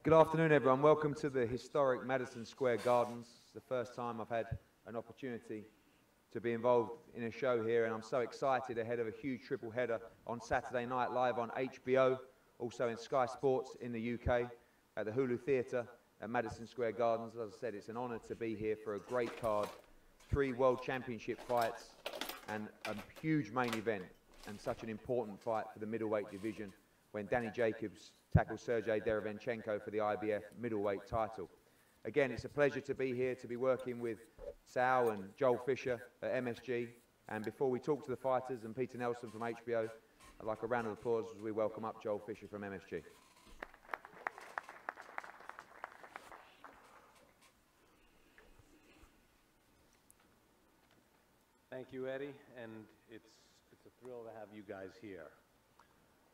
Good afternoon, everyone. Welcome to the historic Madison Square Gardens. It's the first time I've had an opportunity to be involved in a show here, and I'm so excited ahead of a huge triple header on Saturday night live on HBO, also in Sky Sports in the UK, at the Hulu Theater at Madison Square Gardens. As I said, it's an honour to be here for a great card, 3 World Championship fights, and a huge main event, and such an important fight for the middleweight division when Danny Jacobs tackles Sergiy Derevyanchenko for the IBF middleweight title. Again, it's a pleasure to be here, to be working with Sal and Joel Fisher at MSG. And before we talk to the fighters and Peter Nelson from HBO, I'd like a round of applause as we welcome up Joel Fisher from MSG. Thank you, Eddie, and it's a thrill to have you guys here.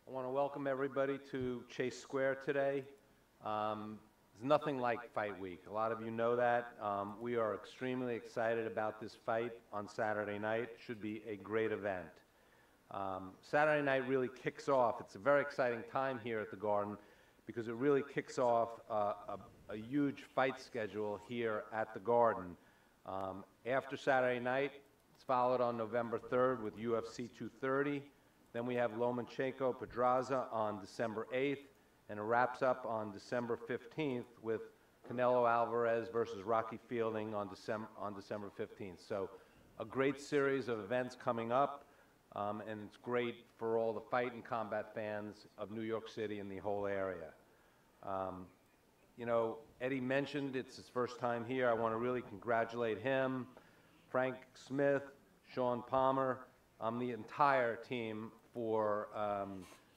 I want to welcome everybody to Chase Square today. There's nothing like Fight Week. A lot of you know that. We are extremely excited about this fight on Saturday night. It should be a great event. Saturday night really kicks off. It's a very exciting time here at the Garden because it really kicks off a huge fight schedule here at the Garden. After Saturday night, it's followed on November 3rd with UFC 230. Then we have Lomachenko Pedraza on December 8th, and it wraps up on December 15th with Canelo Alvarez versus Rocky Fielding on December 15th. So a great series of events coming up, and it's great for all the fight and combat fans of New York City and the whole area. You know, Eddie mentioned it's his first time here. I want to really congratulate him, Frank Smith, Sean Palmer, the entire team for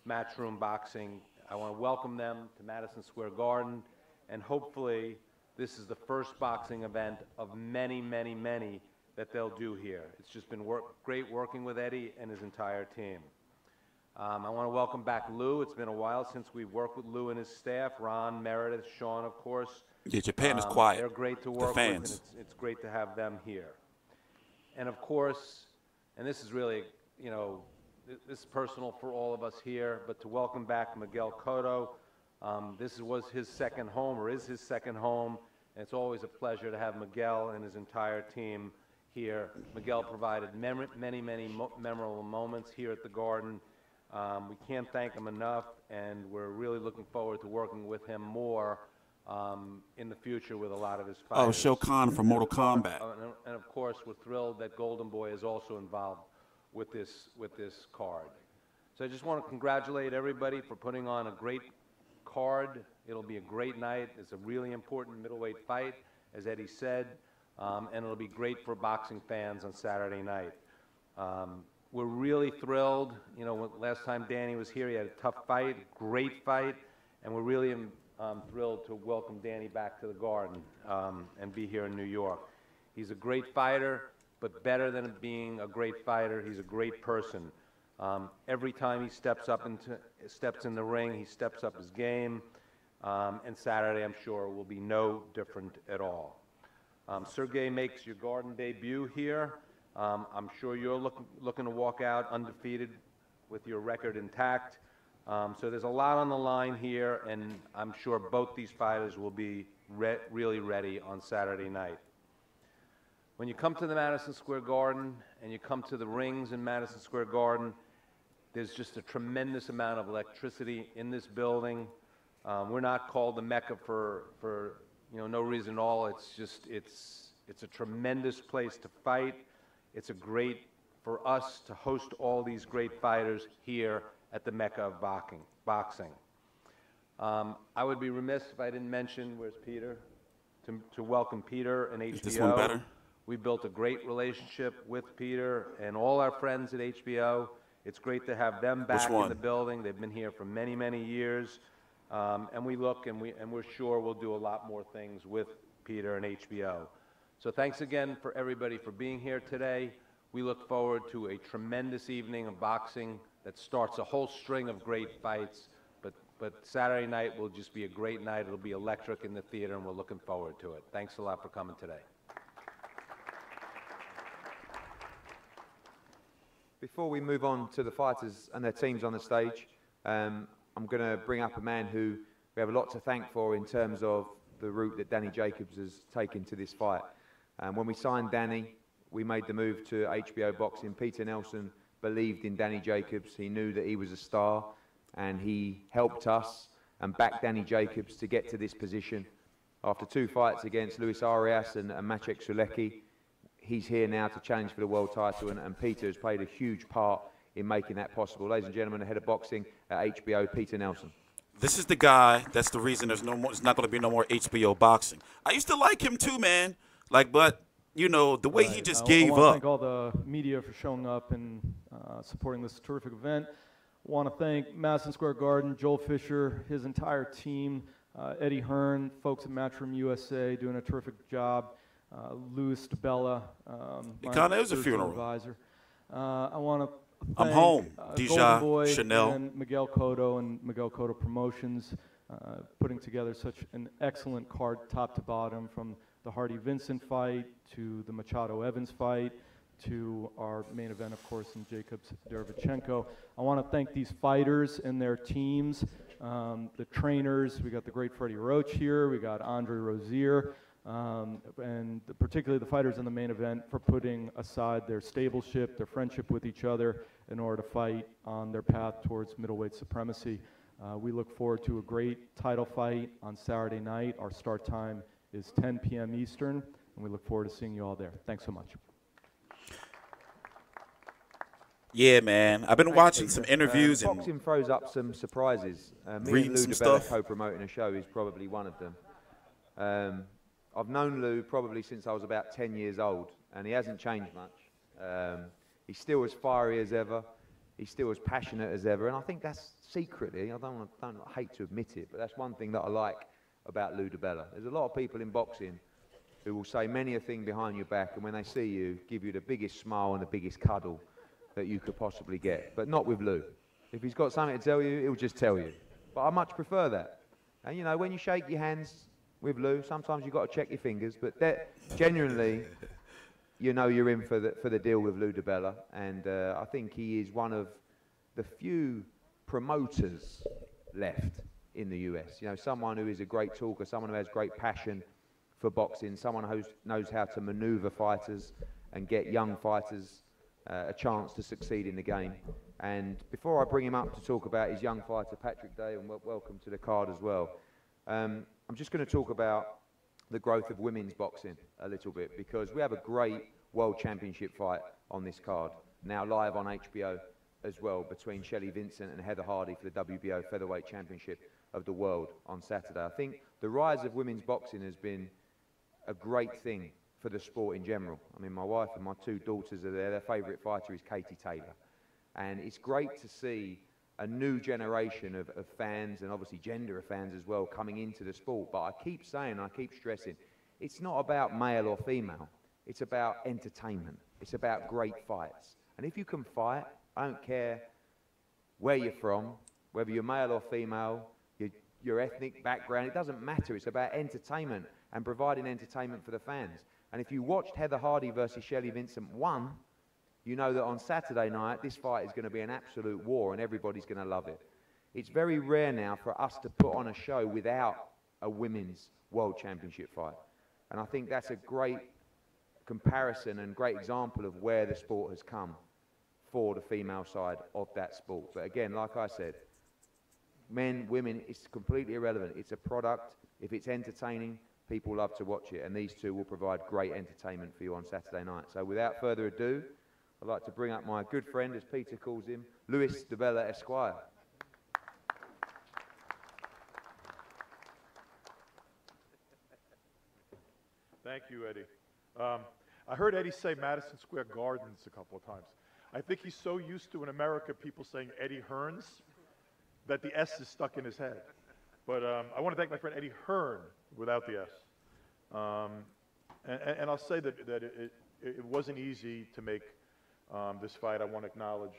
Matchroom Boxing. I want to welcome them to Madison Square Garden, and hopefully this is the first boxing event of many, many, many that they'll do here. It's just been great working with Eddie and his entire team. I want to welcome back Lou. It's been a while since we've worked with Lou and his staff, Ron, Meredith, Sean, of course. Yeah, Japan is quiet. They're great to work with, and it's great to have them here. And of course, and this is really, you know, this is personal for all of us here, but to welcome back Miguel Cotto. This was his second home, or is his second home, and it's always a pleasure to have Miguel and his entire team here. Miguel provided many, many memorable moments here at the Garden. We can't thank him enough, and we're really looking forward to working with him more in the future with a lot of his fighters. Oh, Shao Kahn from Mortal Kombat. And of course, we're thrilled that Golden Boy is also involved with this card. So I just want to congratulate everybody for putting on a great card. It'll be a great night. It's a really important middleweight fight, as Eddie said, and it'll be great for boxing fans on Saturday night. We're really thrilled. You know, last time Danny was here, he had a tough fight, great fight, and we're really thrilled to welcome Danny back to the Garden and be here in New York. He's a great fighter, but better than being a great fighter, he's a great person. Every time he steps in the ring, he steps up his game, and Saturday, I'm sure, will be no different at all. Sergey makes your Garden debut here. I'm sure you're looking to walk out undefeated with your record intact. So there's a lot on the line here, and I'm sure both these fighters will be really ready on Saturday night. When you come to the Madison Square Garden and you come to the rings in Madison Square Garden, there's just a tremendous amount of electricity in this building. We're not called the Mecca for you know, no reason at all. It's just it's a tremendous place to fight. It's a great for us to host all these great fighters here at the Mecca of boxing. I would be remiss if I didn't mention, where's Peter? To welcome Peter and HBO. Is this one better? We built a great relationship with Peter and all our friends at HBO. It's great to have them back in the building. They've been here for many, many years. And we look and we're sure we'll do a lot more things with Peter and HBO. So thanks again for everybody for being here today. We look forward to a tremendous evening of boxing that starts a whole string of great fights. But Saturday night will just be a great night. It'll be electric in the theater, and we're looking forward to it. Thanks a lot for coming today. Before we move on to the fighters and their teams on the stage, I'm going to bring up a man who we have a lot to thank for in terms of the route that Danny Jacobs has taken to this fight. When we signed Danny, we made the move to HBO Boxing. Peter Nelson believed in Danny Jacobs. He knew that he was a star, and he helped us and backed Danny Jacobs to get to this position. After 2 fights against Luis Arias and Maciek Sulecki, he's here now to challenge for the world title, and Peter has played a huge part in making that possible. Ladies and gentlemen, the head of boxing at HBO, Peter Nelson. This is the guy. That's the reason there's no more. There's not going to be no more HBO boxing. I used to like him too, man. Like, but you know, the way he just gave I want to up. thank all the media for showing up and supporting this terrific event. I want to thank Madison Square Garden, Joel Fisher, his entire team, Eddie Hearn, folks at Matchroom USA doing a terrific job. Louis DeBella, It kind of is a spiritual funeral. advisor. I want to I'm thank, home. Golden Deja, Boy Chanel. and Miguel Cotto and Miguel Cotto Promotions, putting together such an excellent card top to bottom, from the Hardy-Vincent fight to the Machado-Evans fight to our main event, of course, in Sergiy-Derevyanchenko. I want to thank these fighters and their teams, the trainers. We got the great Freddie Roach here. We got Andre Rozier. And particularly the fighters in the main event for putting aside their stableship, their friendship with each other in order to fight on their path towards middleweight supremacy. We look forward to a great title fight on Saturday night. Our start time is 10 p.m. Eastern, and we look forward to seeing you all there. Thanks so much. Yeah, man. I've been watching some interviews and boxing throws up some surprises. Me reading and Lou some DeBella stuff. co-promoting a show is probably one of them. I've known Lou probably since I was about 10 years old, and he hasn't changed much. He's still as fiery as ever. He's still as passionate as ever, and I think that's secretly, I don't hate to admit it, but that's one thing that I like about Lou DeBella. There's a lot of people in boxing who will say many a thing behind your back, and when they see you, give you the biggest smile and the biggest cuddle that you could possibly get, but not with Lou. If he's got something to tell you, he'll just tell you. But I much prefer that. And you know, when you shake your hands with Lou, sometimes you've got to check your fingers, but genuinely, you know you're in for the deal with Lou DeBella, and I think he is one of the few promoters left in the US. You know, someone who is a great talker, someone who has great passion for boxing, someone who knows how to maneuver fighters and get young fighters a chance to succeed in the game. And before I bring him up to talk about his young fighter, Patrick Day, and welcome to the card as well, I'm just going to talk about the growth of women's boxing a little bit, because we have a great World Championship fight on this card, now live on HBO as well, between Sergiy Vincent and Heather Hardy for the WBO Featherweight Championship of the world on Saturday. I think the rise of women's boxing has been a great thing for the sport in general. I mean, my wife and my 2 daughters are there. Their favourite fighter is Katie Taylor. And it's great to see a new generation of fans, and obviously gender of fans as well, coming into the sport. But I keep saying, I keep stressing, it's not about male or female. It's about entertainment. It's about great fights. And if you can fight, I don't care where you're from, whether you're male or female, your ethnic background, it doesn't matter. It's about entertainment and providing entertainment for the fans. And if you watched Heather Hardy versus Sergiy Vincent 1, you know that on Saturday night, this fight is going to be an absolute war and everybody's going to love it. It's very rare now for us to put on a show without a women's World Championship fight. And I think that's a great comparison and great example of where the sport has come for the female side of that sport. But again, like I said, men, women, it's completely irrelevant. It's a product. If it's entertaining, people love to watch it. And these two will provide great entertainment for you on Saturday night. So without further ado, I'd like to bring up my good friend, as Peter calls him, Luis DeBella Esquire. Thank you, Eddie. I heard Eddie say Madison Square Gardens a couple of times. I think he's so used to in America people saying Eddie Hearns that the S is stuck in his head. But I want to thank my friend Eddie Hearn without the S. And I'll say that it wasn't easy to make this fight. I want to acknowledge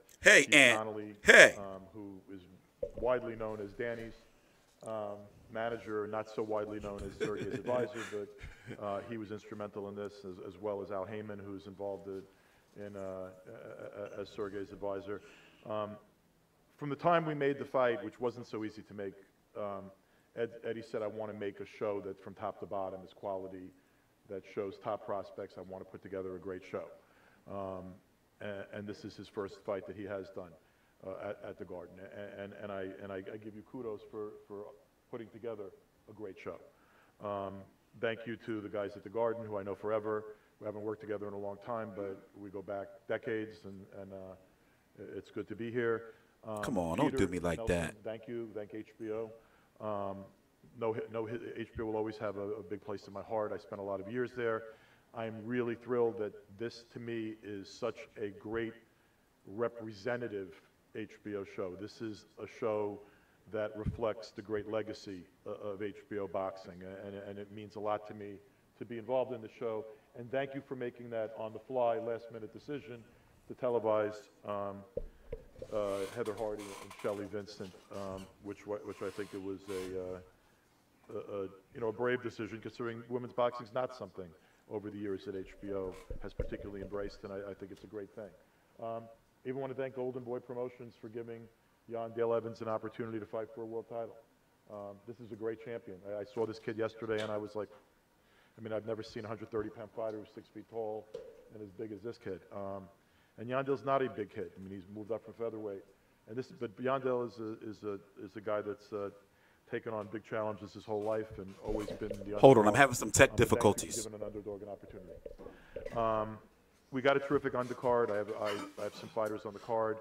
Steve Connolly, who is widely known as Danny's manager, not so widely known as Sergey's advisor, but he was instrumental in this, as well as Al Heyman, who's involved as Sergey's advisor. From the time we made the fight, which wasn't so easy to make, Eddie said, I want to make a show that from top to bottom is quality, that shows top prospects. I want to put together a great show. And this is his first fight that he has done at the Garden. And I give you kudos for putting together a great show. Thank you to the guys at the Garden, who I know forever. We haven't worked together in a long time, but we go back decades, and it's good to be here. Come on, Peter, don't do me like Nelson, that. Thank you. Thank HBO. HBO will always have a big place in my heart. I spent a lot of years there. I'm really thrilled that this, to me, is such a great representative HBO show. This is a show that reflects the great legacy of HBO boxing, and it means a lot to me to be involved in the show. And thank you for making that on-the-fly, last-minute decision to televise Heather Hardy and Shelley Vincent, which I think it was a brave decision, considering women's boxing is not something over the years that HBO has particularly embraced, and I think it's a great thing. I even want to thank Golden Boy Promotions for giving Yuandale Evans an opportunity to fight for a world title. This is a great champion. I saw this kid yesterday, and I was like, I've never seen a 130-pound fighter who's 6 feet tall and as big as this kid. And Yuandale's not a big kid. He's moved up from featherweight. But Yuandale is a guy that's taken on big challenges his whole life and always been the underdog. Hold on, I'm having some tech difficulties. Given an underdog an opportunity. We got a terrific undercard. I have some fighters on the card.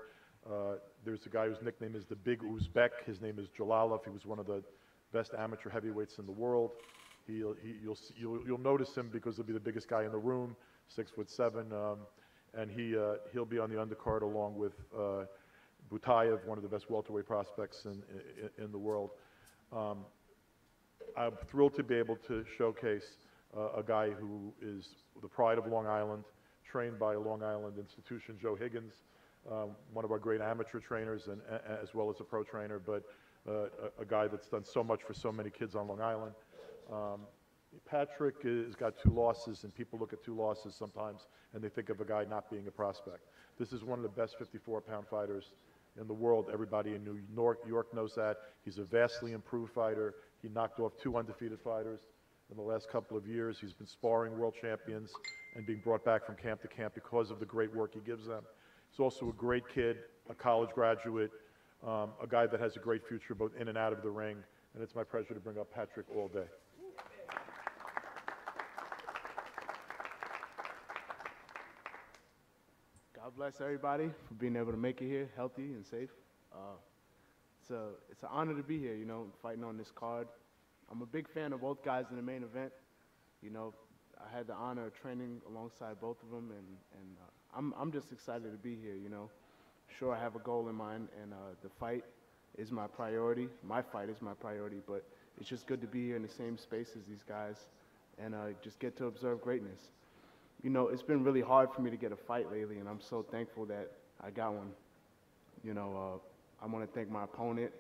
There's a guy whose nickname is the Big Uzbek. His name is Jalalov. He was one of the best amateur heavyweights in the world. You'll notice him because he'll be the biggest guy in the room, 6'7", and he'll be on the undercard along with Butayev, one of the best welterweight prospects in the world. I'm thrilled to be able to showcase a guy who is the pride of Long Island, trained by a Long Island institution, Joe Higgins, one of our great amateur trainers, and as well as a pro trainer, but a guy that's done so much for so many kids on Long Island. Patrick has got 2 losses, and people look at 2 losses sometimes, and they think of a guy not being a prospect. This is one of the best 54-pound fighters in the world. Everybody in New York knows that. He's a vastly improved fighter. He knocked off 2 undefeated fighters in the last couple of years. He's been sparring world champions and being brought back from camp to camp because of the great work he gives them. He's also a great kid, a college graduate, a guy that has a great future both in and out of the ring, and it's my pleasure to bring up Patrick all day. God bless everybody for being able to make it here healthy and safe. It's an honor to be here, fighting on this card. I'm a big fan of both guys in the main event. I had the honor of training alongside both of them, and I'm just excited to be here, Sure, I have a goal in mind, and the fight is my priority. My fight is my priority, but it's just good to be here in the same space as these guys and just get to observe greatness. It's been really hard for me to get a fight lately, and I'm so thankful that I got one. I want to thank my opponent,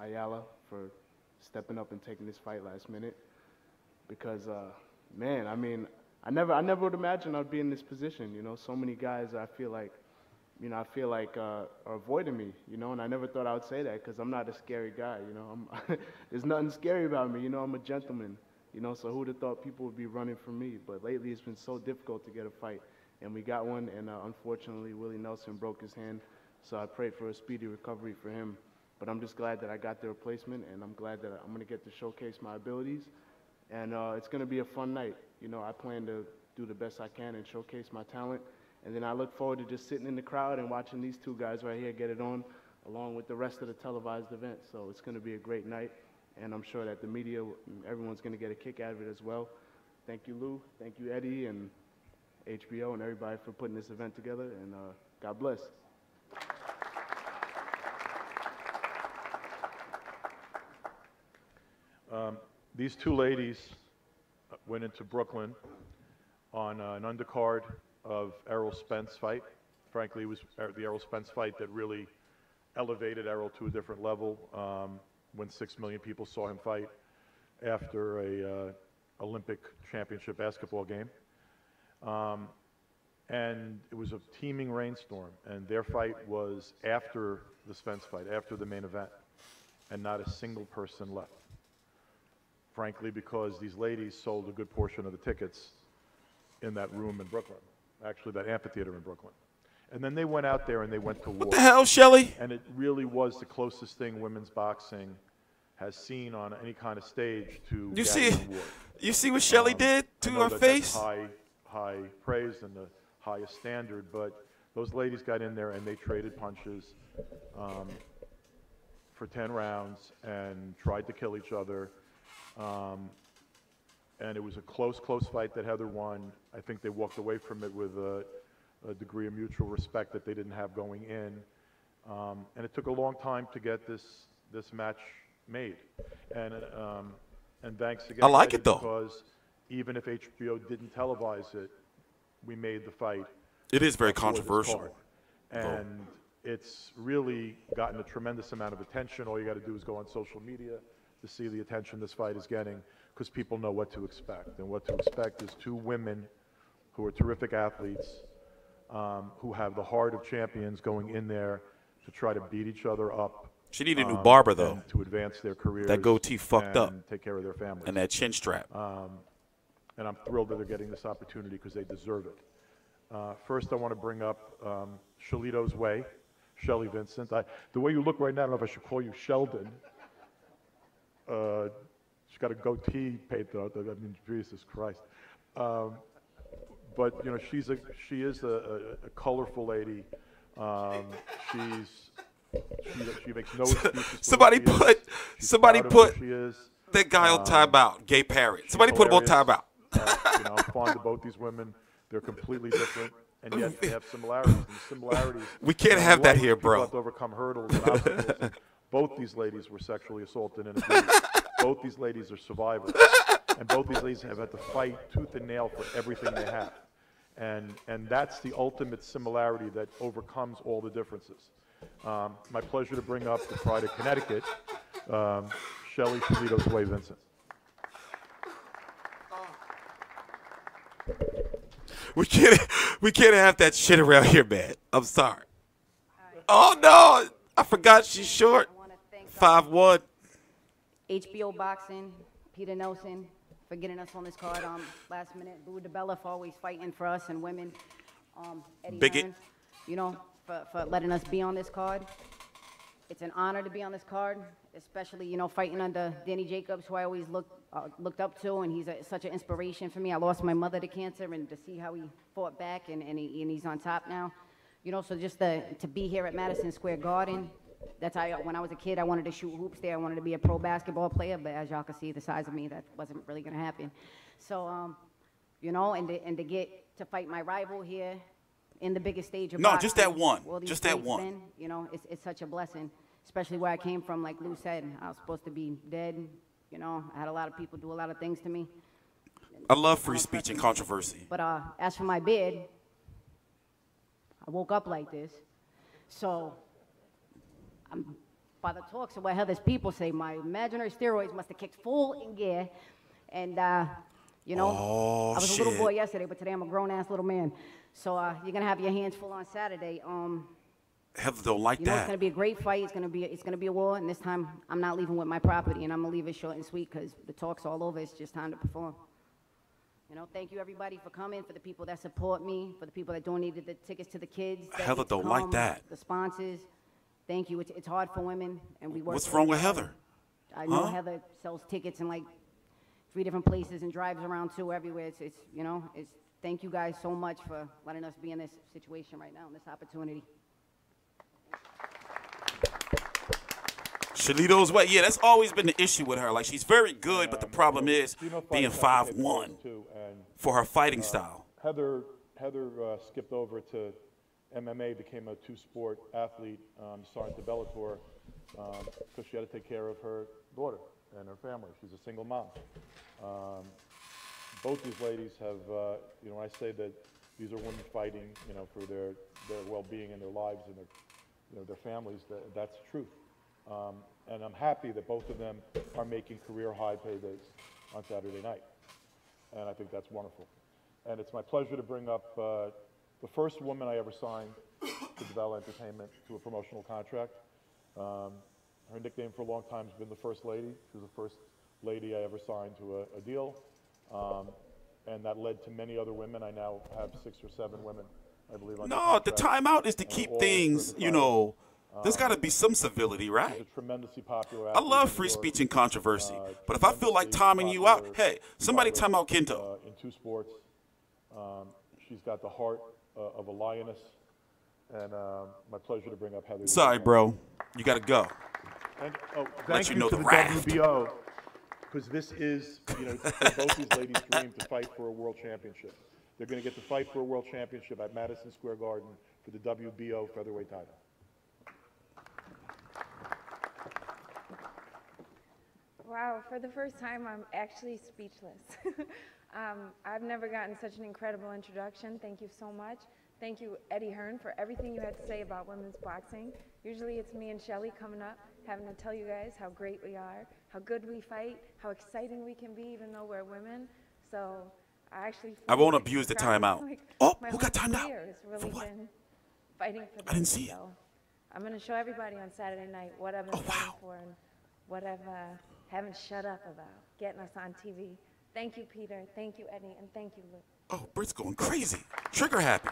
Ayala, for stepping up and taking this fight last minute. Because, man, I never would imagine I'd be in this position. So many guys I feel like are avoiding me. And I never thought I would say that because I'm not a scary guy. There's nothing scary about me. I'm a gentleman. So who would have thought people would be running from me? But lately it's been so difficult to get a fight. And we got one, and unfortunately Willie Nelson broke his hand. So I prayed for a speedy recovery for him. But I'm just glad that I got the replacement, and I'm glad that I'm going to get to showcase my abilities. And it's going to be a fun night. I plan to do the best I can and showcase my talent. And then I look forward to just sitting in the crowd and watching these 2 guys right here get it on, along with the rest of the televised event. So it's going to be a great night. And I'm sure that the media, everyone's going to get a kick out of it as well. Thank you, Lou. Thank you, Eddie, and HBO, and everybody for putting this event together. And God bless. These 2 ladies went into Brooklyn on an undercard of Errol Spence fight. Frankly, it was the Errol Spence fight that really elevated Errol to a different level. When 6 million people saw him fight after a Olympic championship basketball game. And it was a teeming rainstorm, and their fight was after the Spence fight, after the main event. and not a single person left. Frankly, because these ladies sold a good portion of the tickets in that room in Brooklyn, actually that amphitheater in Brooklyn. And then they went out there and they went to war. What the hell, Shelley? And it really was the closest thing women's boxing has seen on any kind of stage to You see, gathering war. you see what Shelley did to I know her that face? That's high praise and the highest standard, but those ladies got in there and they traded punches for 10 rounds and tried to kill each other. And it was a close fight that Heather won. I think they walked away from it with a degree of mutual respect that they didn't have going in. And it took a long time to get this match made. And thanks again, I like Eddie, it, though. because even if HBO didn't televise it, we made the fight. It is very for this controversial. card. And it's really gotten a tremendous amount of attention. All you got to do is go on social media to see the attention this fight is getting, because people know what to expect. And what to expect is two women who are terrific athletes, who have the heart of champions going in there to try to beat each other up. She needed a new barber, though. And to advance their careers. That goatee fucked up. And take care of their families. And that chin strap. And I'm thrilled that they're getting this opportunity because they deserve it. First, I want to bring up Shalito's Way, Shelly Vincent. The way you look right now, I don't know if I should call you Sheldon. She's got a goatee painted on. I mean, Jesus Christ. But you know, she is a colorful lady. She makes no excuses. Somebody put she is. that guy on timeout, Gay Parrot. Somebody put him on timeout. You know, I'm fond of both these women. They're completely different, and yet they have similarities. And the similarities. We can't have that here, bro. People have to overcome hurdles and obstacles. And both these ladies were sexually assaulted and abused. Both these ladies are survivors, and both these ladies have had to fight tooth and nail for everything they have. And that's the ultimate similarity that overcomes all the differences. My pleasure to bring up the pride of Connecticut, Shelly Shalito's Way Vincent. We can't have that shit around here, man. I'm sorry. Oh no, I forgot she's short. 5'1". HBO Boxing, Peter Nelson for getting us on this card last minute. Lou DeBella for always fighting for us and women. Eddie Bigot. Hearn, you know, for letting us be on this card. It's an honor to be on this card, especially, you know, fighting under Danny Jacobs, who I always looked up to, and he's such an inspiration for me. I lost my mother to cancer, and to see how he fought back, and he's on top now. You know, so just to be here at Madison Square Garden, that's how when I was a kid, I wanted to shoot hoops there. I wanted to be a pro basketball player, but as y'all can see, the size of me, that wasn't really going to happen. So, you know, and to get to fight my rival here in the biggest stage of boxing. Just that one. Well, Just that one. been, you know, it's such a blessing, especially where I came from. Like Lou said, I was supposed to be dead. You know, I had a lot of people do a lot of things to me. I love free speech and controversy. But as for my bid, I woke up like this. So, by the talks of what Heather's people say, my imaginary steroids must have kicked full in gear. And, you know, Oh, I was shit. a little boy yesterday, but today I'm a grown-ass little man. So you're going to have your hands full on Saturday. Heather don't like You know, it's that. going to be a great fight. It's going to be a war. And this time, I'm not leaving with my property, and I'm going to leave it short and sweet because the talk's all over. It's just time to perform. You know, thank you, everybody, for coming, for the people that support me, for the people that donated the tickets to the kids. that Heather get to don't like come, that. The sponsors. Thank you. It's hard for women, and we work. What's wrong with Heather? I know Huh? Heather sells tickets in like 3 different places and drives around too everywhere. It's you know, it's thank you guys so much for letting us be in this situation right now, in this opportunity. Shalito's Way. Yeah, that's always been the issue with her. Like, she's very good, but the problem is being 5'1" for her fighting style. Heather skipped over to MMA, became a two-sport athlete, signed to Bellator because she had to take care of her daughter and her family. She's a single mom. Both these ladies have, you know, when I say that these are women fighting, you know, for their well-being and their lives and their, you know, their families, that's truth. And I'm happy that both of them are making career high paydays on Saturday night. And I think that's wonderful. And it's my pleasure to bring up the first woman I ever signed to DeBella Entertainment to a promotional contract. Her nickname for a long time has been the First Lady. She was the first lady I ever signed to a deal. And that led to many other women. I now have 6 or 7 women, I believe. No, the timeout is to keep things, you know, there's got to be some civility, right? She's a tremendously popular I athlete love in free New York. speech and controversy, but if I feel like timing you out, hey, somebody time out Kento. In 2 sports. She's got the heart of a lioness, and my pleasure to bring up Heather. Sorry, bro. You got to go. And, thank Let you know to the the raft. WBO, because this is, you know, both these ladies' dream to fight for a world championship. They're going to get to fight for a world championship at Madison Square Garden for the WBO featherweight title. Wow, for the first time, I'm actually speechless. I've never gotten such an incredible introduction. Thank you so much. Thank you, Eddie Hearn, for everything you had to say about women's boxing. Usually it's me and Shelly coming up, having to tell you guys how great we are, how good we fight, how exciting we can be even though we're women. So I actually I won't abuse the timeout. Like Oh, my who got whole timed out? career has really For what? been fighting for this. I didn't see it. So I'm going to show everybody on Saturday night what I've been fighting for and what I've haven't shut up about, getting us on TV. Thank you, Peter. Thank you, Eddie. And thank you, Luke. Oh, Britt's going crazy. Trigger happy.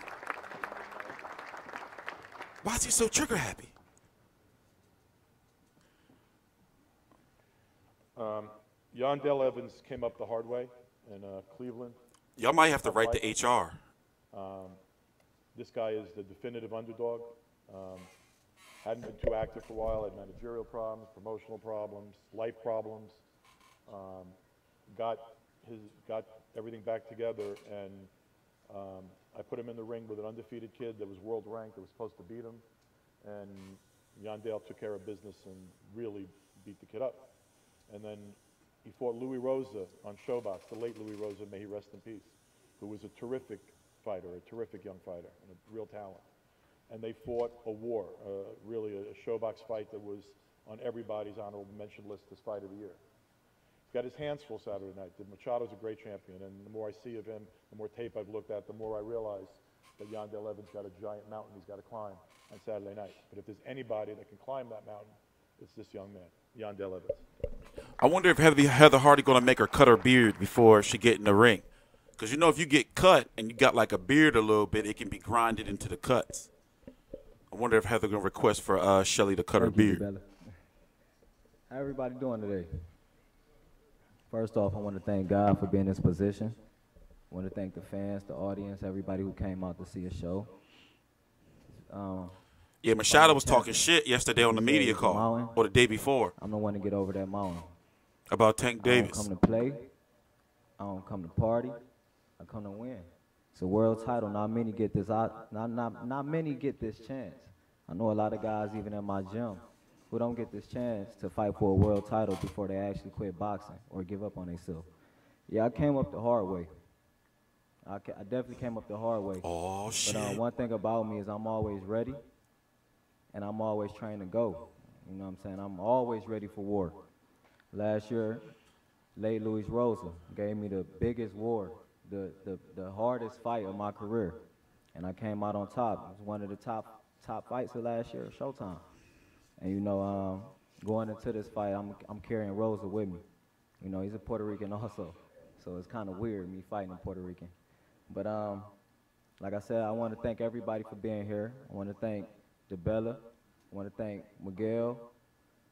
Why is he so trigger happy? Yuandale Evans came up the hard way in Cleveland. Y'all might have to write to HR. This guy is the definitive underdog. Hadn't been too active for a while, had managerial problems, promotional problems, life problems. Got everything back together, and I put him in the ring with an undefeated kid that was world ranked, that was supposed to beat him, and Yuandale took care of business and really beat the kid up. And then he fought Louis Rosa on Showbox, the late Louis Rosa, may he rest in peace, who was a terrific fighter, a terrific young fighter, and a real talent. And they fought a war, really a Showbox fight that was on everybody's honorable mention list as fight of the year. He's got his hands full Saturday night. Machado's a great champion, and the more I see of him, the more tape I've looked at, the more I realize that Yuandale Evans got a giant mountain he's got to climb on Saturday night. But if there's anybody that can climb that mountain, it's this young man, Yuandale Evans. I wonder if Heather Hardy going to make her cut her beard before she get in the ring. Because, you know, if you get cut and you got like a beard a little bit, it can be grinded into the cuts. I wonder if Heather going to request for Shelly to cut her beard. How everybody doing today? First off, I want to thank God for being in this position. I want to thank the fans, the audience, everybody who came out to see a show. Yeah, Machado was talking shit yesterday on the media call, or the day before. I'm the one to get over that mountain. About Tank Davis. I don't come to play. I don't come to party. I come to win. It's a world title. Not many get this. Not many get this chance. I know a lot of guys, even in my gym, who don't get this chance to fight for a world title before they actually quit boxing or give up on themselves. Yeah, I came up the hard way. I definitely came up the hard way. Oh, shit. But one thing about me is I'm always ready, and I'm always trying to go. You know what I'm saying? I'm always ready for war. Last year, late Louis Rosa gave me the biggest war, the hardest fight of my career, and I came out on top. It was one of the top fights of last year, Showtime. And you know, going into this fight, I'm carrying Rosa with me. You know, he's a Puerto Rican also, so it's kind of weird me fighting a Puerto Rican. But like I said, I want to thank everybody for being here. I want to thank DeBella. I want to thank Miguel.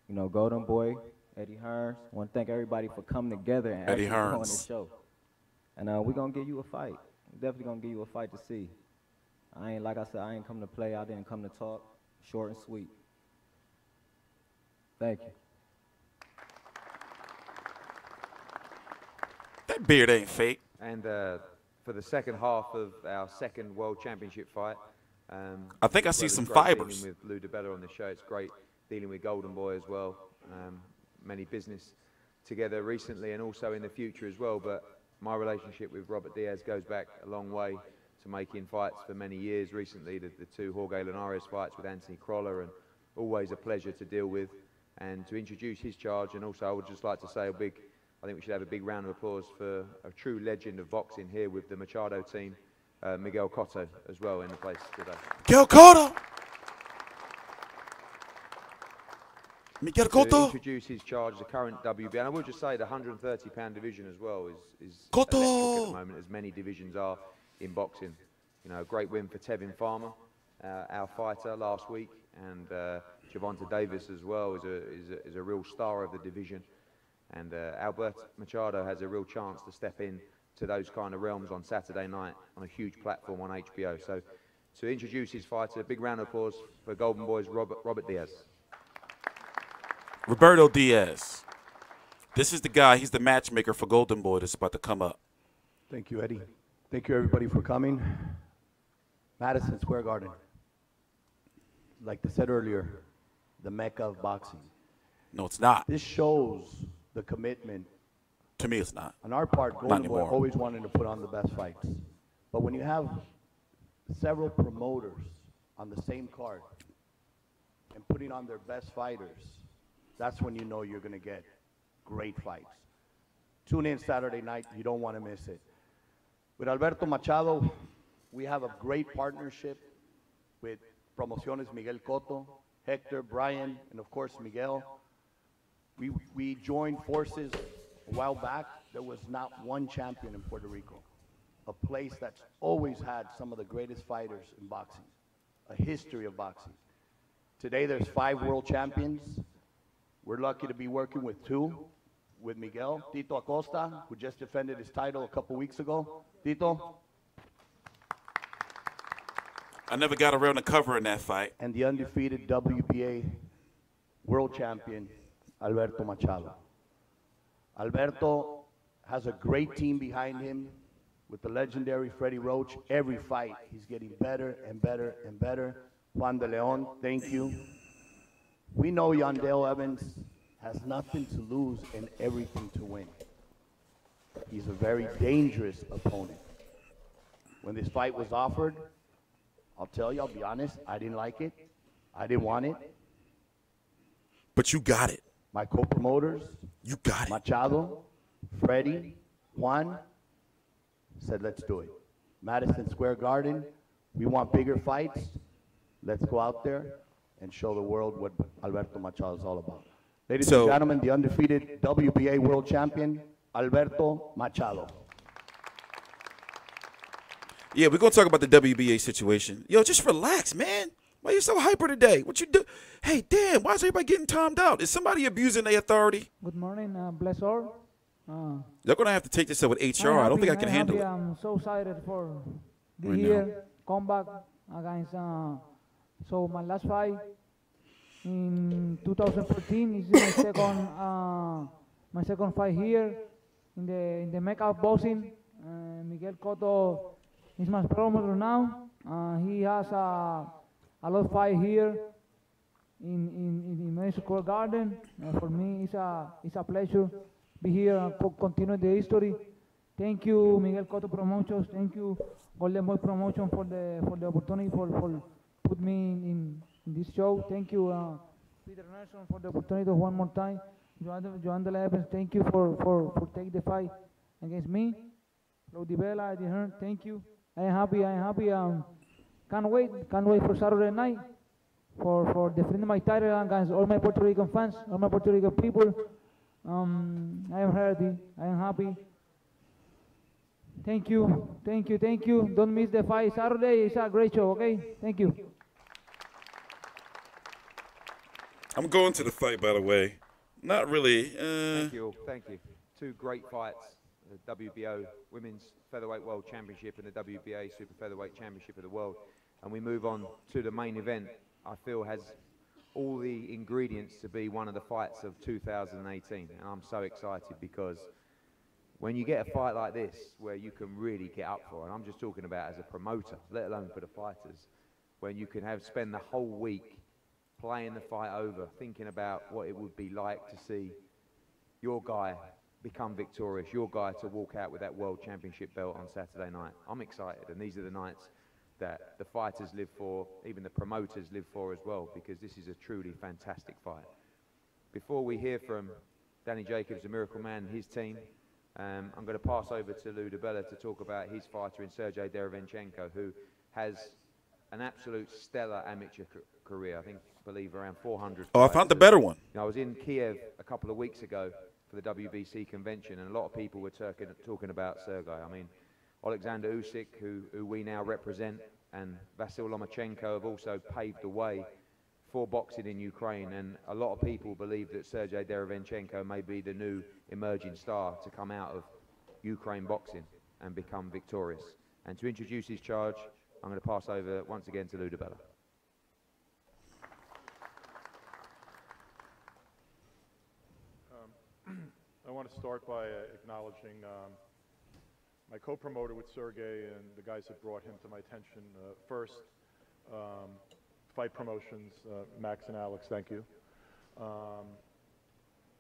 You know, Golden Boy, Eddie Hearns. I want to thank everybody for coming together and actually on this show. And we're gonna give you a fight. We're definitely gonna give you a fight to see. Like I said, I ain't come to play. I didn't come to talk. Short and sweet. Thank you. That beard ain't fake. And for the second half of our second World Championship fight, I think I see some fibers. Dealing with Lou DeBella on the show, it's great dealing with Golden Boy as well. Many business together recently and also in the future as well. But my relationship with Robert Diaz goes back a long way to making fights for many years. Recently, the 2 Jorge Linares fights with Anthony Crolla, and always a pleasure to deal with and to introduce his charge. And also, I would just like to say I think we should have a big round of applause for a true legend of boxing here with the Machado team, Miguel Cotto, as well in the place today. Miguel Cotto! Miguel to Cotto. introduce his charge as a current WBA. And I will just say the 130-pound division as well is Cotto. electric at the moment, as many divisions are in boxing. You know, a great win for Tevin Farmer, our fighter last week, and Gervonta Davis as well is a real star of the division. And Alberto Machado has a real chance to step in to those kind of realms on Saturday night on a huge platform on HBO. So to introduce his fighter, a big round of applause for Golden Boy's Robert Diaz. Roberto Diaz. This is the guy, he's the matchmaker for Golden Boy that's about to come up. Thank you, Eddie. Thank you, everybody, for coming. Madison Square Garden. Like I said earlier, the mecca of boxing. No, it's not. This shows the commitment. To me, it's not. On our part, Not Golden Boy anymore. always wanted to put on the best fights. But when you have several promoters on the same card and putting on their best fighters, that's when you know you're going to get great fights. Tune in Saturday night. You don't want to miss it. With Alberto Machado, we have a great partnership with Promociones Miguel Cotto, Hector, Brian, and of course Miguel. We joined forces a while back. There was not one champion in Puerto Rico, a place that's always had some of the greatest fighters in boxing, a history of boxing. Today there's 5 world champions. We're lucky to be working with 2, with Miguel, Tito Acosta, who just defended his title a couple weeks ago. Tito. I never got around to covering that fight. And the undefeated WBA world champion, Alberto Machado. Alberto has a great team behind him with the legendary Freddie Roach. Every fight, he's getting better and better and better. Juan de Leon, thank you. We know Yuandale Evans has nothing to lose and everything to win. He's a very dangerous opponent. When this fight was offered, I'll tell you, I'll be honest, I didn't like it. I didn't want it. But you got it. My co-promoters, You got it. Machado, Freddie, Juan, said, let's do it. Madison Square Garden, we want bigger fights. Let's go out there and show the world what Alberto Machado is all about. Ladies and gentlemen, the undefeated WBA world champion, Alberto Machado. Yeah, we're going to talk about the WBA situation. Yo, just relax, man. Why you so hyper today? What you do? Hey, damn, why is everybody getting timed out? Is somebody abusing their authority? Good morning, bless all. You're going to have to take this up with HR. I don't think I can handle it. I'm so excited for the year, comeback against, so my last fight in 2014 is my second fight here in the Mecca of boxing. Miguel Cotto is my promoter now. He has a lot of fight here in Madison Square Garden. For me, it's a pleasure to be here and continue the history. Thank you, Miguel Cotto Promotions. Thank you, Golden Boy Promotion for the opportunity for put me in this show. Thank you, Peter Nelson, for the opportunity one more time. Yuandale Evans, thank you for taking the fight against me. Lodi Bella, Eddie Hearn, thank you. I am happy. Can't wait for Saturday night for defending my title against all my Puerto Rican fans, all my Puerto Rican people. I am ready. I am happy. Thank you. Don't miss the fight Saturday. It's a great show, okay? Thank you. I'm going to the fight, by the way. Not really. Thank you. 2 great fights. The WBO Women's Featherweight World Championship and the WBA Super Featherweight Championship of the World. And we move on to the main event, I feel has all the ingredients to be one of the fights of 2018. And I'm so excited because when you get a fight like this where you can really get up for it, and I'm just talking about as a promoter, let alone for the fighters, when you can spend the whole week playing the fight over, thinking about what it would be like to see your guy become victorious, your guy to walk out with that World Championship belt on Saturday night. I'm excited, and these are the nights that the fighters live for, even the promoters live for as well, because this is a truly fantastic fight. Before we hear from Danny Jacobs, the Miracle Man, and his team, I'm going to pass over to Lou DiBella to talk about his fighter in Sergiy Derevyanchenko, who has an absolute stellar amateur career. I think believe around 400. Oh, I found the better one. You know, I was in Kiev a couple of weeks ago for the WBC convention, and a lot of people were talking about Sergey. I mean, Alexander Usyk, who we now represent, and Vasyl Lomachenko have also paved the way for boxing in Ukraine, and a lot of people believe that Sergiy Derevyanchenko may be the new emerging star to come out of Ukraine boxing and become victorious. And to introduce his charge, I'm going to pass over once again to Lou DiBella. I want to start by acknowledging my co-promoter with Sergey and the guys that brought him to my attention. First, Fight Promotions, Max and Alex, thank you.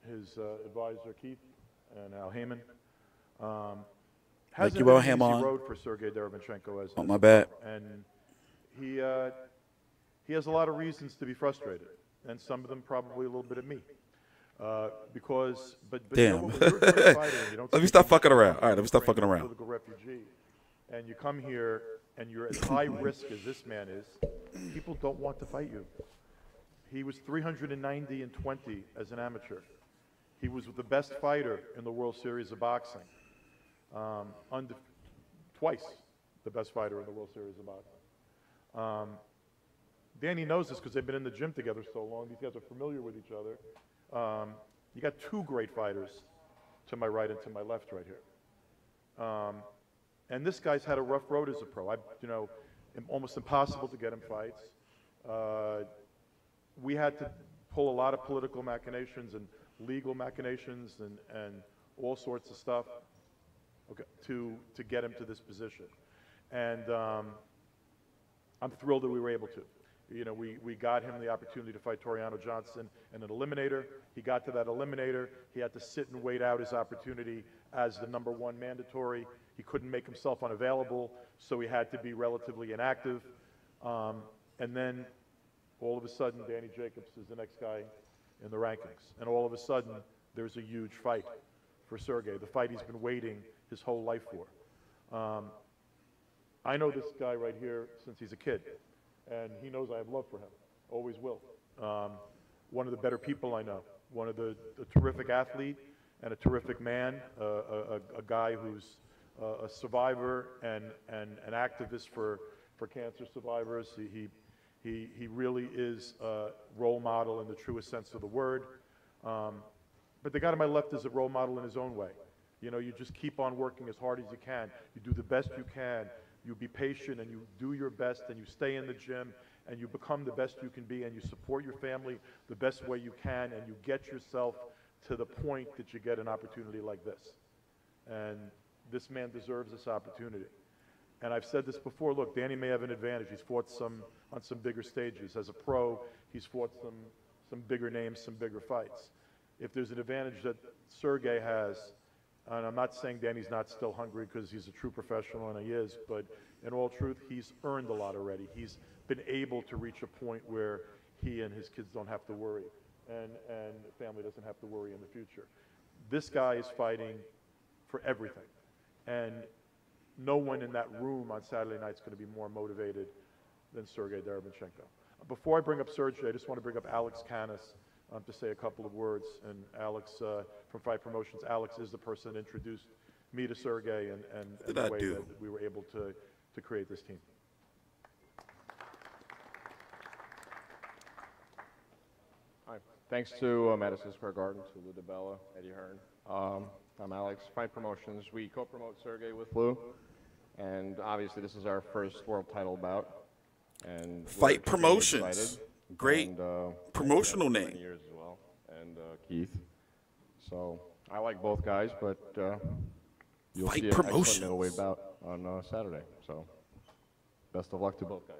His advisor, Keith, and Al Heyman. Thank you, Al Heyman. Hasn't been an easy road for Sergey Derevyanchenko. Oh, my bad. And he has a lot of reasons to be frustrated, and some of them probably a little bit at me. Because, but damn. You know, when you're a great fighter, you don't let me stop fucking around. All right, let me stop fucking around. Political refugee, and you come here and you're as high risk as this man is, people don't want to fight you. He was 390-20 as an amateur. He was the best fighter in the World Series of Boxing. Twice the best fighter in the World Series of Boxing. Danny knows this because they've been in the gym together so long. These guys are familiar with each other. You got two great fighters to my right and to my left right here. And this guy's had a rough road as a pro. You know, almost impossible to get him fights. We had to pull a lot of political machinations and legal machinations and all sorts of stuff, okay, to get him to this position. And I'm thrilled that we were able to. You know, we got him the opportunity to fight Toriano Johnson in an eliminator. He got to that eliminator. He had to sit and wait out his opportunity as the #1 mandatory. He couldn't make himself unavailable, so he had to be relatively inactive. And then all of a sudden, Danny Jacobs is the next guy in the rankings. And all of a sudden, there's a huge fight for Sergey, the fight he's been waiting his whole life for. I know this guy right here since he's a kid. And he knows I have love for him, always will. One of the better people I know, a terrific athlete and a terrific man, a guy who's a survivor and an activist for cancer survivors. He really is a role model in the truest sense of the word. But the guy to my left is a role model in his own way. You know, you just keep on working as hard as you can. You do the best you can. You be patient and you do your best and you stay in the gym and you become the best you can be and you support your family the best way you can and you get yourself to the point that you get an opportunity like this. And this man deserves this opportunity. And I've said this before, look, Danny may have an advantage. He's fought on some bigger stages. As a pro, he's fought some bigger names, some bigger fights. If there's an advantage that Sergey has, and I'm not saying Danny's not still hungry because he's a true professional, and he is, but in all truth, he's earned a lot already. He's been able to reach a point where he and his kids don't have to worry, and the family doesn't have to worry in the future. This guy is fighting for everything, and no one in that room on Saturday night is going to be more motivated than Sergey Derevyanchenko. Before I bring up Sergey, I just want to bring up Alex Canis to say a couple of words. And Alex from Fight Promotions, Alex is the person that introduced me to Sergey and the way that we were able to create this team. Hi. Thanks to Madison Square Garden, to Lou DiBella, Eddie Hearn. I'm Alex, Fight Promotions. We co-promote Sergey with Lou, and obviously this is our first world title bout. And Fight Promotions, great promotional name. Years as well, and Keith. So I like both guys, but you'll see an excellent middleweight bout on Saturday. So best of luck to both guys.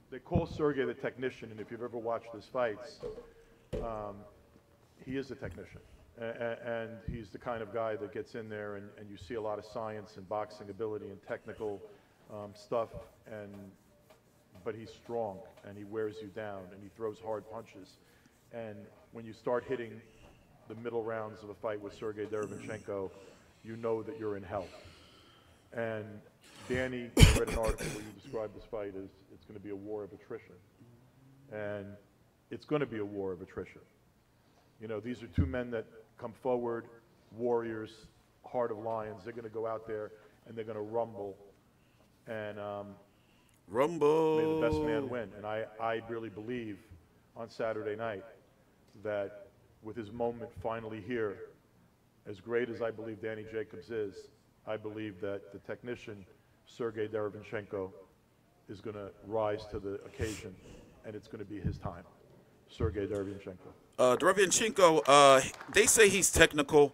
They call Sergey the technician, and if you've ever watched his fights, he is a technician. And he's the kind of guy that gets in there and you see a lot of science and boxing ability and technical stuff, but he's strong and he wears you down and he throws hard punches. And when you start hitting the middle rounds of a fight with Sergey Derevyanchenko, you know that you're in hell. And Danny, I read an article where you described this fight as it's going to be a war of attrition. And it's going to be a war of attrition. You know, these are two men that come forward, warriors, heart of lions. They're going to go out there and they're going to rumble. And rumble. May the best man win. And I really believe on Saturday night that with his moment finally here, as great as I believe Danny Jacobs is, I believe that the technician, Sergiy Derevyanchenko, is going to rise to the occasion, and it's going to be his time. Sergiy Derevyanchenko. Derevyanchenko, they say he's technical.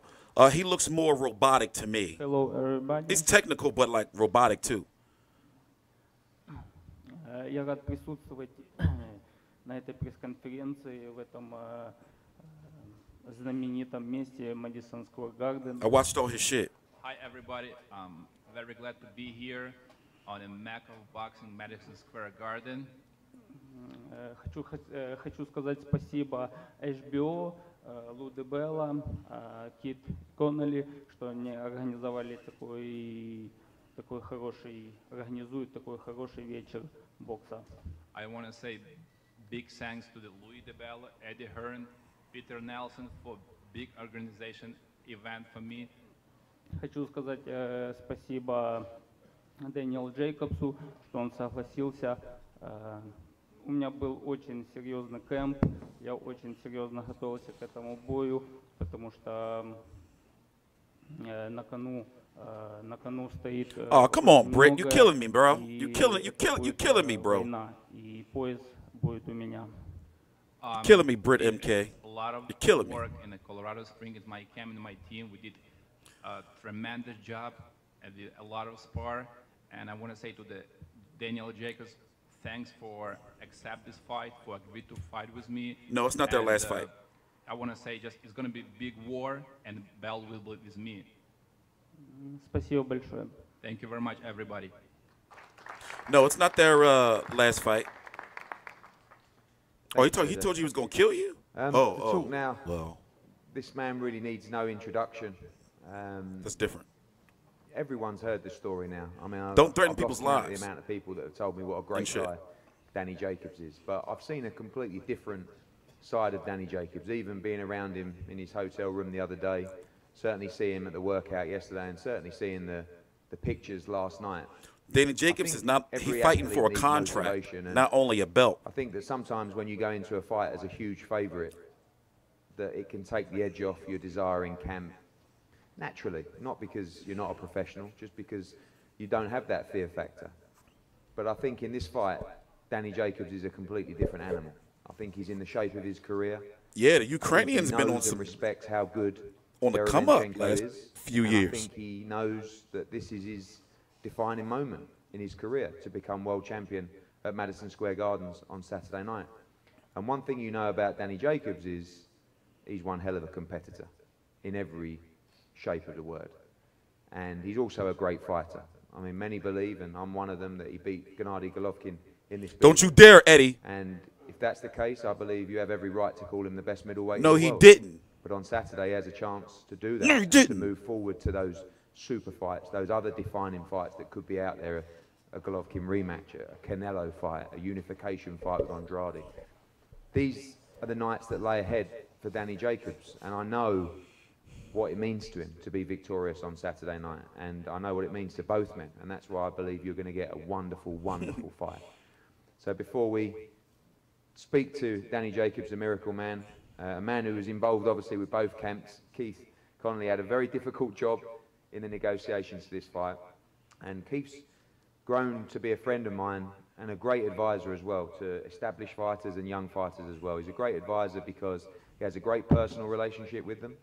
He looks more robotic to me. Hello, everybody. He's technical, but like robotic too. Я рад присутствовать на этой пресс-конференции в этом знаменитом месте Madison Square Garden. I watched all his shit. Hi, everybody. I'm very glad to be here on the Mecca of Boxing, Madison Square Garden. Хочу сказать спасибо HBO, Лу Дебелла, Кит Коннелли, что они организовали организуют такой хороший вечер бокса. I want to say big thanks to the Louis DeBella, Eddie Hearn, Peter Nelson for big organization event for me. Хочу сказать спасибо Дэниелу Джейкобсу, что он согласился. У меня был очень серьезный кэмп, я очень серьезно готовился к этому бою, потому что на кону стоит. Oh, come on, Britt, you killing me, bro. You killing me, bro. И пояс будет у меня. Killing me, Britt MK. You're killing me. Work in the Colorado Springs, my camp and my team, we did a tremendous job and did a lot of spar. And I want to say to the Daniel Jacobs, thanks for accept this fight, for agree to fight with me. No, it's not their last fight. I want to say just it's going to be a big war, and belt will be with me. Спасибо большое. Thank you very much, everybody. No, it's not their last fight. Oh, he told you he was going to kill you? Talk now. Well, this man really needs no introduction. That's different. Everyone's heard the story now. I mean, Don't threaten I've people's lost count of lives. The amount of people that have told me what a great guy Danny Jacobs is. But I've seen a completely different side of Danny Jacobs, even being around him in his hotel room the other day, certainly seeing him at the workout yesterday, and certainly seeing the pictures last night. Danny Jacobs is not, he's fighting for a contract, not only a belt. I think that sometimes when you go into a fight as a huge favorite, that it can take the edge off your desire in camp. Naturally, not because you're not a professional, just because you don't have that fear factor. But I think in this fight, Danny Jacobs is a completely different animal. I think he's in the shape of his career. Yeah, the Ukrainian's been on some respects how good on the come up Derevyanchenko last is, few and years. I think he knows that this is his defining moment in his career to become world champion at Madison Square Gardens on Saturday night. And one thing you know about Danny Jacobs is he's one hell of a competitor in every shape of the word. And he's also a great fighter. I mean, many believe, and I'm one of them, that he beat Gennady Golovkin in this. Don't you dare, Eddie. And if that's the case, I believe you have every right to call him the best middleweight. No, in the he world. didn't. But on Saturday, he has a chance to do that. No, he didn't. To move forward to those super fights, those other defining fights that could be out there, a Golovkin rematch, a Canelo fight, a unification fight with Andrade. These are the nights that lay ahead for Danny Jacobs, and I know what it means to him to be victorious on Saturday night, and I know what it means to both men, and that's why I believe you're going to get a wonderful, wonderful fight. So before we speak to Danny Jacobs, a miracle man, a man who was involved obviously with both camps, Keith Connolly had a very difficult job in the negotiations for this fight, and Keith's grown to be a friend of mine and a great advisor as well to established fighters and young fighters as well. He's a great advisor because he has a great personal relationship with them.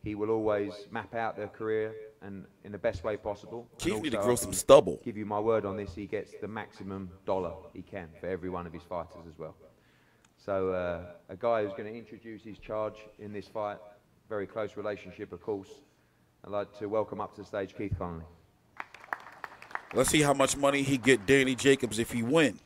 He will always map out their career and in the best way possible. Keith need to grow some stubble. Give you my word on this, he gets the maximum dollar he can for every one of his fighters as well. So a guy who's going to introduce his charge in this fight, very close relationship of course. I'd like to welcome up to the stage Keith Connolly. Let's see how much money he get Danny Jacobs if he win.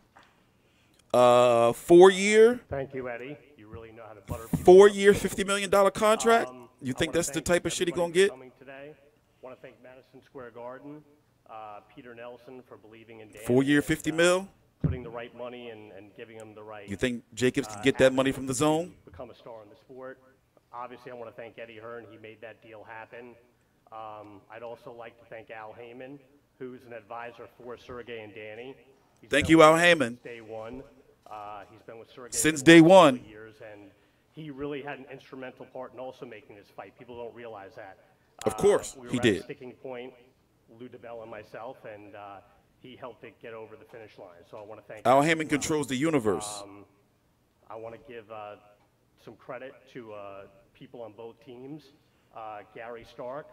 4-year. Thank you, Eddie. You really know how to butter people. 4-year, $50 million contract. You think that's the type of shit he gonna get? Coming today. Want to thank Madison Square Garden Peter Nelson for believing in Danny. 4 year, and, 50 mil? Putting the right money and giving him the right. You think Jacobs can get that money from the zone? Become a star in the sport. Obviously, I want to thank Eddie Hearn. He made that deal happen. I'd also like to thank Al Heyman, who's an advisor for Sergey and Danny. Thank you, Al Heyman. Day one. He's been with Sergey since for day a couple one. of years, and he really had an instrumental part in also making this fight. People don't realize that. Of course, we were he at did. a sticking point, Lou DiBella and myself, and he helped it get over the finish line. So I want to thank Al him. Heyman controls the universe. I want to give some credit to people on both teams. Gary Stark,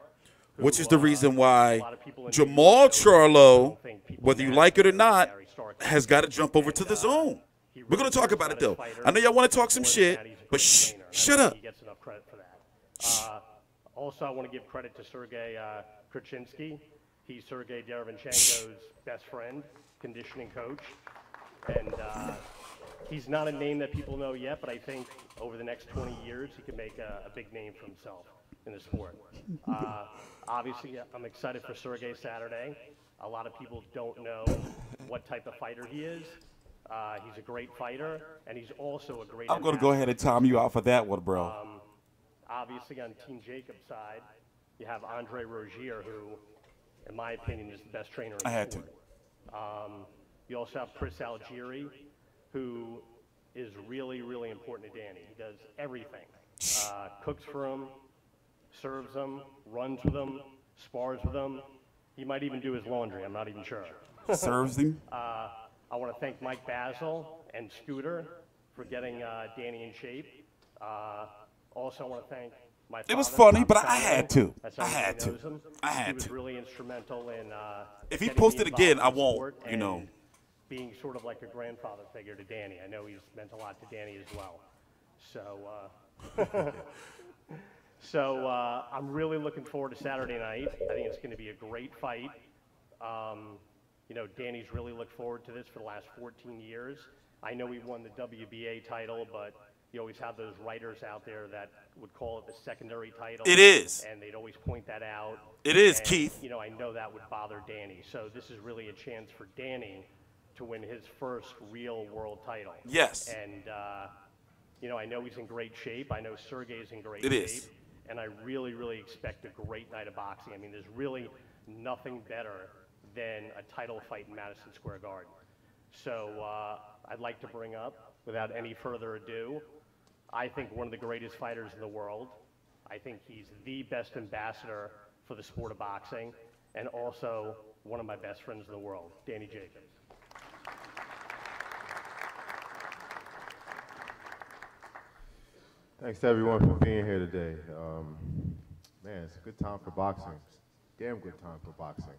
who, Which is the reason why a lot of people in Jamal New York Charlo, think people whether you mad like it or about not, Gary Stark. has got to jump over to the zone. We're going to talk about it, though. I know y'all want to talk some shit, but shh, shut up. He gets enough credit for that. Also, I want to give credit to Sergey Krachinsky. He's Sergiy Derevyanchenko's best friend, conditioning coach. And he's not a name that people know yet, but I think over the next 20 years, he can make a big name for himself in the sport. Obviously, I'm excited for Sergey Saturday. A lot of people don't know what type of fighter he is. He's a great fighter, and he's also a great I'm going to go ahead and time you out for that one, bro. Obviously, on Team Jacob's side, you have Andre Rozier, who, in my opinion, is the best trainer in the I had sport. You also have Chris Algieri, who is really, really important to Danny. He does everything. Cooks for him, serves him, runs with him, spars with him. He might even do his laundry. I'm not even sure. Serves him. I want to thank Mike Basil and Scooter for getting Danny in shape. Also, I want to thank my father. It was funny, Tom but I Conway. had to. That's how I had everybody to. knows him. I had He was to. really instrumental in If he getting me posted involved again, in I the won't, sport you know. and being sort of like a grandfather figure to Danny. I know he's meant a lot to Danny as well. So, I'm really looking forward to Saturday night. I think it's going to be a great fight. You know, Danny's really looked forward to this for the last 14 years. I know he won the WBA title, but you always have those writers out there that would call it the secondary title. It is. And they'd always point that out. It is, And, Keith. You know, I know that would bother Danny. So this is really a chance for Danny to win his first real world title. Yes. And, you know, I know he's in great shape. I know Sergey's in great It shape. is. And I really, really expect a great night of boxing. I mean, there's really nothing better than a title fight in Madison Square Garden. So I'd like to bring up, without any further ado, I think one of the greatest fighters in the world. I think he's the best ambassador for the sport of boxing, and also one of my best friends in the world, Danny Jacobs. Thanks to everyone for being here today. Man, it's a good time for boxing. Damn good time for boxing.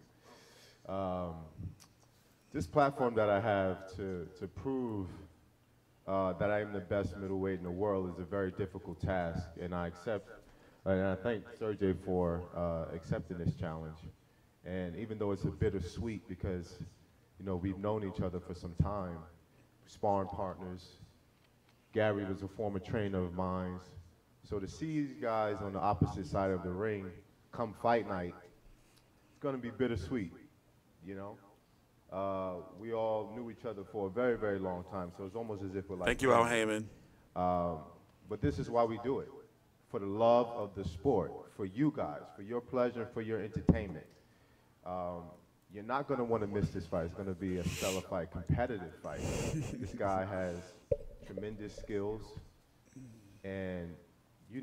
This platform that I have to prove that I am the best middleweight in the world is a very difficult task, and I thank Sergey for accepting this challenge. And even though it's a bittersweet because, you know, we've known each other for some time, sparring partners. Gary was a former trainer of mine. So to see these guys on the opposite side of the ring come fight night, it's going to be bittersweet, you know? We all knew each other for a very, very long time, so it's almost as if we're like... Thank you, Al Heyman. But this is why we do it, for the love of the sport, for you guys, for your pleasure, for your entertainment. You're not going to want to miss this fight. It's going to be a stellar fight, competitive fight. This guy has tremendous skills, and you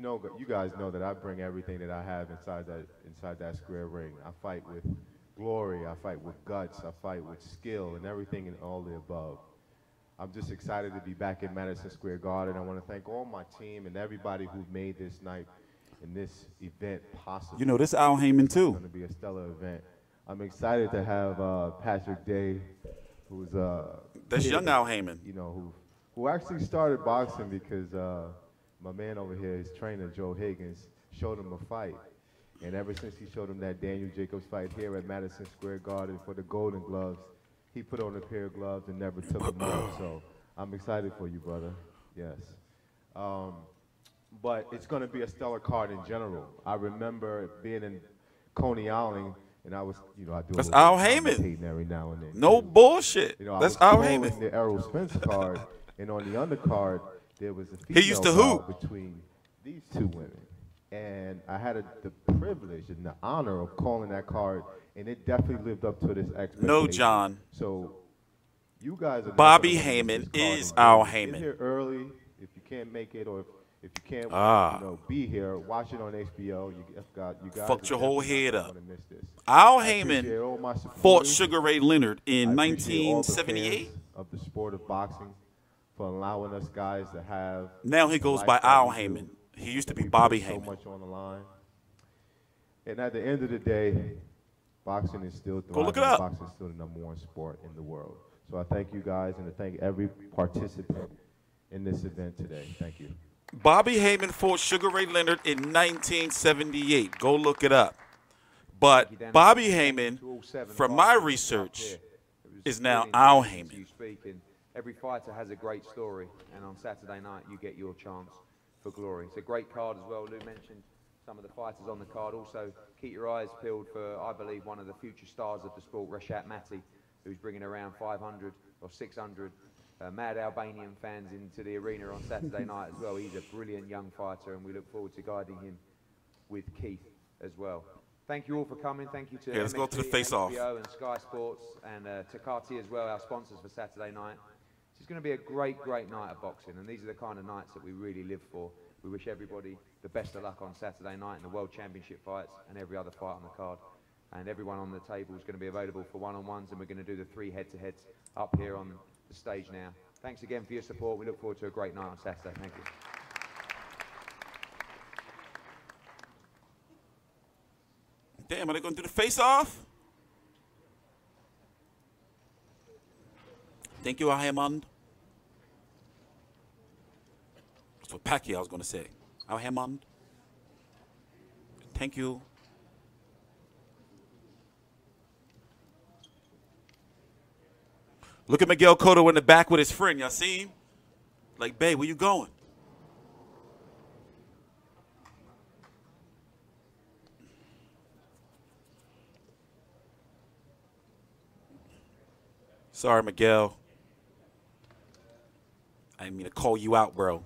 guys know that I bring everything that I have inside that square ring. I fight with glory, I fight with guts, I fight with skill, and everything and all the above. I'm just excited to be back in Madison Square Garden. I want to thank all my team and everybody who made this night and this event possible. You know, this Al Heyman, too. It's going to be a stellar event. I'm excited to have Patrick Day, who's That's young Al Heyman. You know, who actually started boxing because my man over here, his trainer, Joe Higgins, showed him a fight. And ever since he showed him that Daniel Jacobs fight here at Madison Square Garden for the Golden Gloves, he put on a pair of gloves and never took them off. So I'm excited for you, brother. Yes. But it's going to be a stellar card in general. I remember being in Coney Island And I was, you know, I do. That's a little Al bit of Heyman. commentating every now and then. No bullshit. You know, That's I Al was Heyman. calling the Errol Spence card, and on the undercard there was a He used to female hoop. bout between these two women, and I had the privilege and the honor of calling that card, and it definitely lived up to this expectation. No, John. So, you guys are Bobby not gonna miss Heyman this card is and Al get Heyman. here early if you can't make it, or if you can't, you know, be here. Watch it on HBO. You guys Fucked your whole definitely head not up. gonna miss this. Al I appreciate all my Heyman supporters. fought Sugar Ray Leonard in I appreciate all the 1978. fans of the sport of boxing for allowing us guys to have. Now he the goes life by that Al we do. Heyman. He used to be We Bobby put so Heyman. much on the line. And at the end of the day, boxing is still Go look it thriving. up. Boxing is still the #1 sport in the world. So I thank you guys, and I thank every participant in this event today. Thank you. Bobby Heyman fought Sugar Ray Leonard in 1978. Go look it up. But Bobby Heyman, from my research, is now Al Heyman. Every fighter has a great story, and on Saturday night you get your chance for glory. It's a great card as well. Lou mentioned some of the fighters on the card. Also, keep your eyes peeled for, I believe, one of the future stars of the sport, Reshat Mati, who's bringing around 500 or 600 mad Albanian fans into the arena on Saturday night as well. He's a brilliant young fighter, and we look forward to guiding him with Keith as well. Thank you all for coming. Thank you to Yeah, let's go to the MSG, face-off. HBO and Sky Sports, and to Cartier as well, our sponsors for Saturday night. It's going to be a great, great night of boxing, and these are the kind of nights that we really live for. We wish everybody the best of luck on Saturday night in the World Championship fights and every other fight on the card. And everyone on the table is going to be available for one-on-ones, and we're going to do the 3 head-to-heads up here on the stage now. Thanks again for your support. We look forward to a great night on Saturday. Thank you. Damn, are they going to do the face-off? Thank you, Al Heyman. That's what Pacquiao was going to say. Al Heyman. Thank you. Look at Miguel Cotto in the back with his friend. Y'all see him? Like, babe, where you going? Sorry, Miguel. I didn't mean to call you out, bro.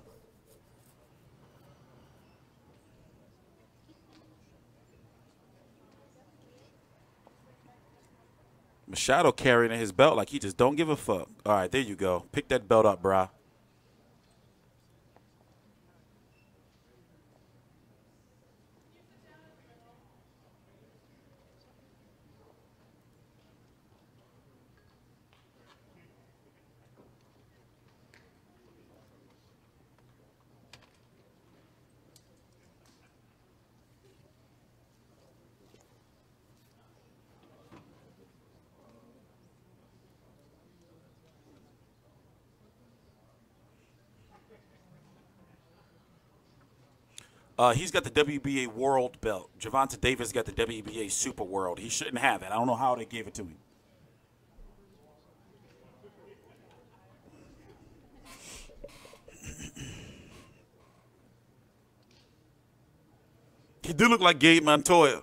Machado carrying his belt like he just don't give a fuck. All right, there you go. Pick that belt up, brah. He's got the WBA World belt. Gervonta Davis got the WBA Super World. He shouldn't have it. I don't know how they gave it to him. He do look like Gabe Montoya.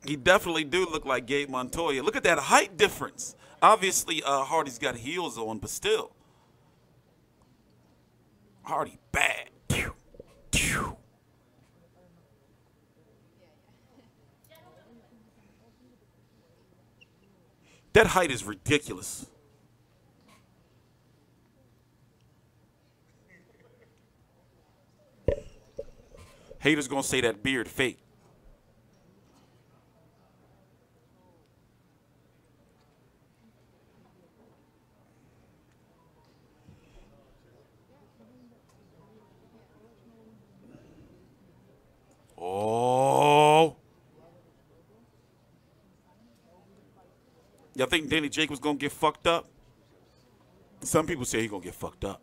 He definitely do look like Gabe Montoya. Look at that height difference. Obviously, Hardy's got heels on, but still. Hardy bad. Pew, pew. That height is ridiculous. Haters gonna say that beard fake. Oh. Y'all think Danny Jacobs gonna get fucked up? Some people say he's gonna get fucked up.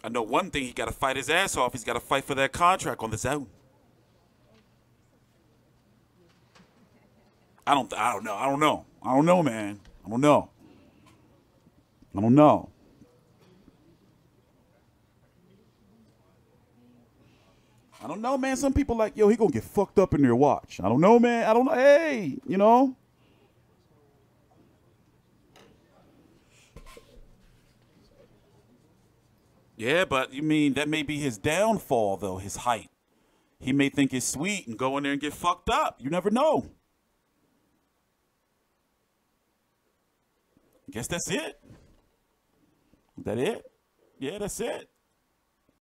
I know one thing, he gotta fight his ass off. He's gotta fight for that contract on the zone. I don't know, man. I don't know. I don't know, man. Some people like, yo, he gonna get fucked up in there. Watch. I don't know, man. I don't know. Hey, you know. Yeah, but you mean that may be his downfall, though, his height. He may think it's sweet and go in there and get fucked up. You never know. I guess that's it. Is that it? Yeah, that's it.